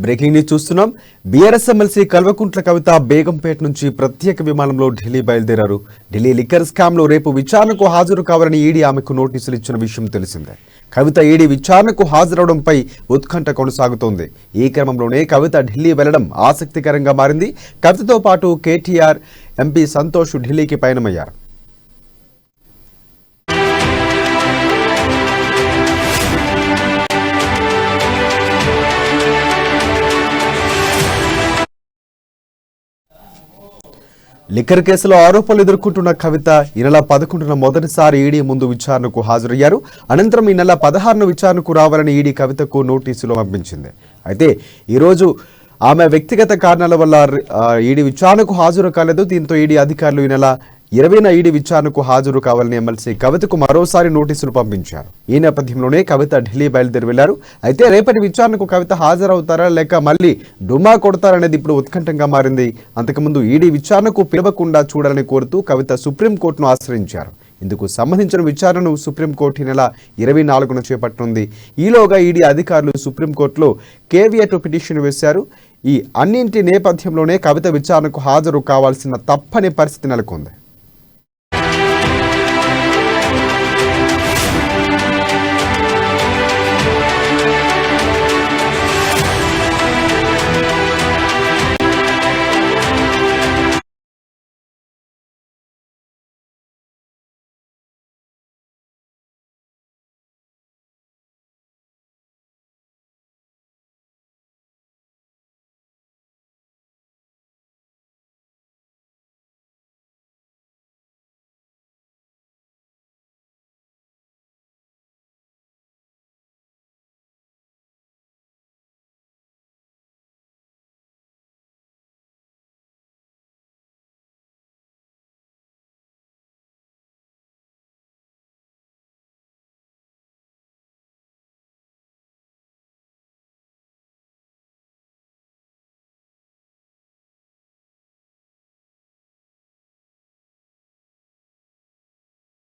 Breaking news చూస్తున్నాం. BRS MLC Kalvakuntla Kavitha Begumpet నుంచి ప్రత్యేక విమానంలో ఢిల్లీ బయలుదేరారు. ఢిల్లీ లిక్కర్ స్కామ్ లో రేపు విచారణకు హాజరు కావాలని ఈడీ ఆమెకు నోటీసులు ఇచ్చిన విషయం తెలిసిందే. కవిత ఈడీ విచారణకు హాజరవడంపై ఉత్కంఠ కొనసాగుతోంది. ఈ క్రమంలోనే కవిత ఢిల్లీ వెళ్లడం ఆసక్తికరంగా మారింది. కవితతో పాటు కేటీఆర్, ఎంపీ సంతోష్ ఢిల్లీకి పయనమయ్యారు. లిక్కర్ కేసులో ఆరోపణలు ఎదుర్కొంటున్న కవిత ఈ నెల 11న మొదటిసారి ఈడీ ముందు విచారణకు హాజరయ్యారు. అనంతరం ఈ నెల 16న విచారణకు రావాలని ఈడీ కవితకు నోటీసులు పంపించింది. అయితే ఈరోజు ఆమె వ్యక్తిగత కారణాల వల్ల ఈడీ విచారణకు హాజరు కాలేదు. దీంతో ఈడీ అధికారులు ఈ నెల 20న ఈడీ విచారణకు హాజరు కావాలని ఎమ్మెల్సీ కవితకు మరోసారి నోటీసులు పంపించారు. ఈ నేపథ్యంలోనే కవిత ఢిల్లీ బయలుదేరి వెళ్లారు. అయితే రేపటి విచారణకు కవిత హాజరవుతారా లేక మళ్లీ డుమా కొడతారనేది ఇప్పుడు ఉత్కంఠంగా మారింది. అంతకుముందు ఈడీ విచారణకు పిలవకుండా చూడాలని కోరుతూ కవిత సుప్రీంకోర్టును ఆశ్రయించారు. ఇందుకు సంబంధించిన విచారణను సుప్రీంకోర్టు నెల 24న చేపట్టనుంది. ఈలోగా ఈడీ అధికారులు సుప్రీంకోర్టులో కేవియట్ పిటిషన్ వేశారు. ఈ అన్నింటి నేపథ్యంలోనే కవిత విచారణకు హాజరు కావాల్సిన తప్పని పరిస్థితి నెలకొంది.